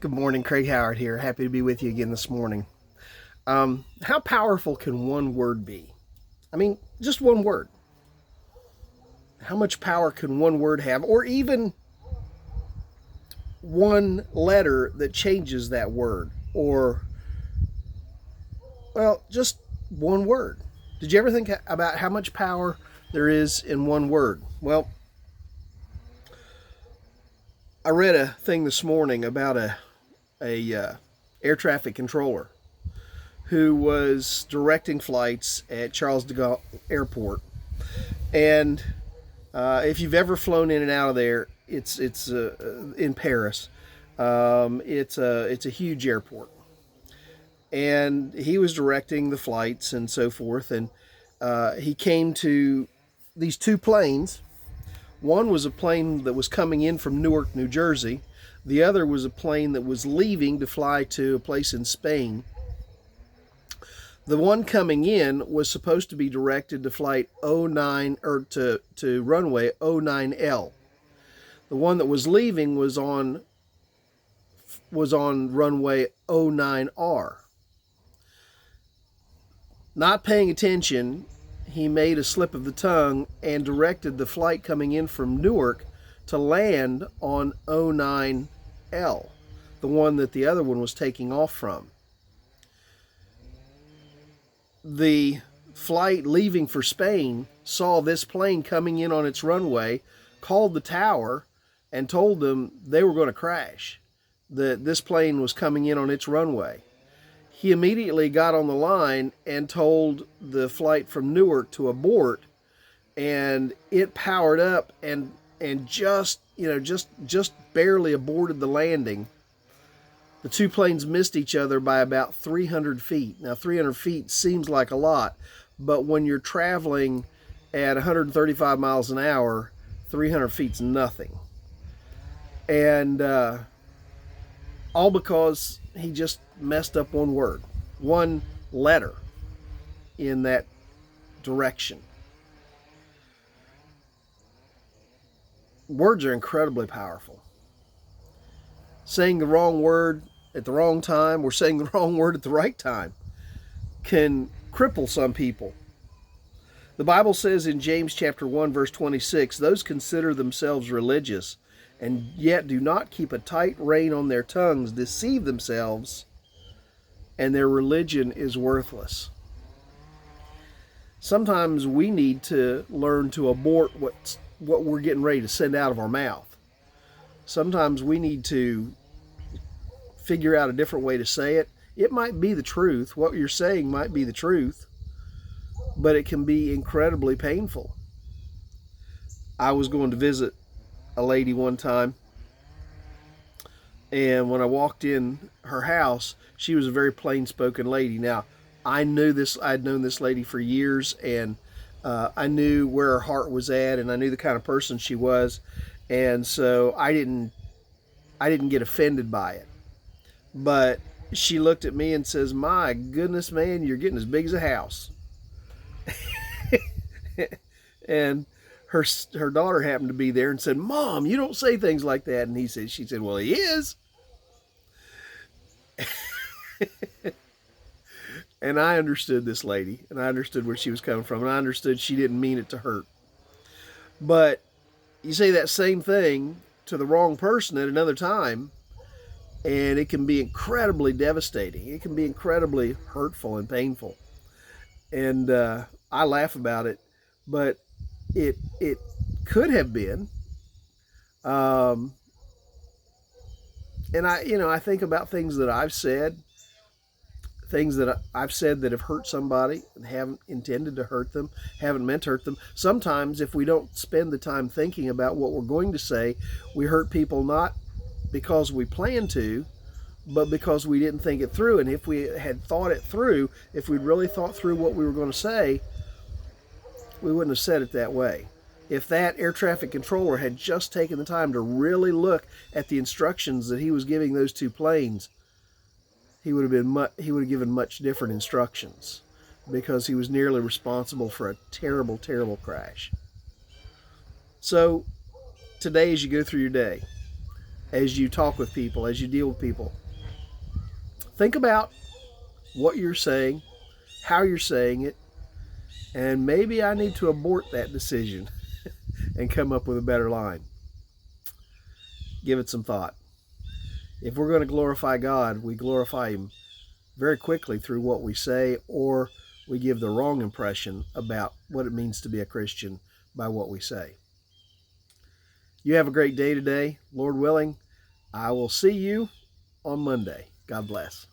Good morning, Craig Howard here. Happy to be with you again this morning. How powerful can one word be? I mean, just one word. How much power can one word have, or even one letter that changes that word, or, well, just one word? Did you ever think about how much power there is in one word? Well, I read a thing this morning about a air traffic controller who was directing flights at Charles de Gaulle Airport. And if you've ever flown in and out of there, it's in Paris. It's a huge airport, and he was directing the flights and so forth. And he came to these two planes. One was a plane that was coming in from Newark, New Jersey. The other was a plane that was leaving to fly to a place in Spain. The one coming in was supposed to be directed to flight 09 or to runway 09L. The one that was leaving was on runway 09R. Not paying attention, he made a slip of the tongue and directed the flight coming in from Newark to land on 09L, the one that the other one was taking off from. The flight leaving for Spain saw this plane coming in on its runway, called the tower, and told them they were going to crash, that this plane was coming in on its runway. He immediately got on the line and told the flight from Newark to abort, and it powered up and just barely aborted the landing. The two planes missed each other by about 300 feet. Now, 300 feet seems like a lot, but when you're traveling at 135 miles an hour, 300 feet's nothing. And all because he just messed up one word, one letter in that direction. Words are incredibly powerful. Saying the wrong word at the wrong time, or saying the wrong word at the right time, can cripple some people. The Bible says in James chapter 1, verse 26, those consider themselves religious and yet do not keep a tight rein on their tongues deceive themselves, and their religion is worthless. Sometimes we need to learn to abort what we're getting ready to send out of our mouth. Sometimes we need to figure out a different way to say it. It might be the truth. What you're saying might be the truth, but it can be incredibly painful. I was going to visit a lady one time, and when I walked in her house, she was a very plain-spoken lady. Now, I'd known this lady for years, and I knew where her heart was at, and I knew the kind of person she was, and so I didn't get offended by it. But she looked at me and says, "My goodness, man, you're getting as big as a house." And her daughter happened to be there and said, "Mom, you don't say things like that." And she said, "Well, he is." And I understood this lady, and I understood where she was coming from, and I understood she didn't mean it to hurt. But you say that same thing to the wrong person at another time, and it can be incredibly devastating. It can be incredibly hurtful and painful. And I laugh about it, but it could have been. And I think about things that I've said, things that I've said that have hurt somebody and haven't intended to hurt them, haven't meant to hurt them. Sometimes if we don't spend the time thinking about what we're going to say, we hurt people not because we plan to, but because we didn't think it through. And if we had thought it through, if we'd really thought through what we were going to say, we wouldn't have said it that way. If that air traffic controller had just taken the time to really look at the instructions that he was giving those two planes, he would have given much different instructions, because he was nearly responsible for a terrible, terrible crash. So today, as you go through your day, as you talk with people, as you deal with people. Think about what you're saying, how you're saying it, and maybe I need to abort that decision and come up with a better line. Give it some thought. If we're going to glorify God, we glorify Him very quickly through what we say, or we give the wrong impression about what it means to be a Christian by what we say. You have a great day today. Lord willing, I will see you on Monday. God bless.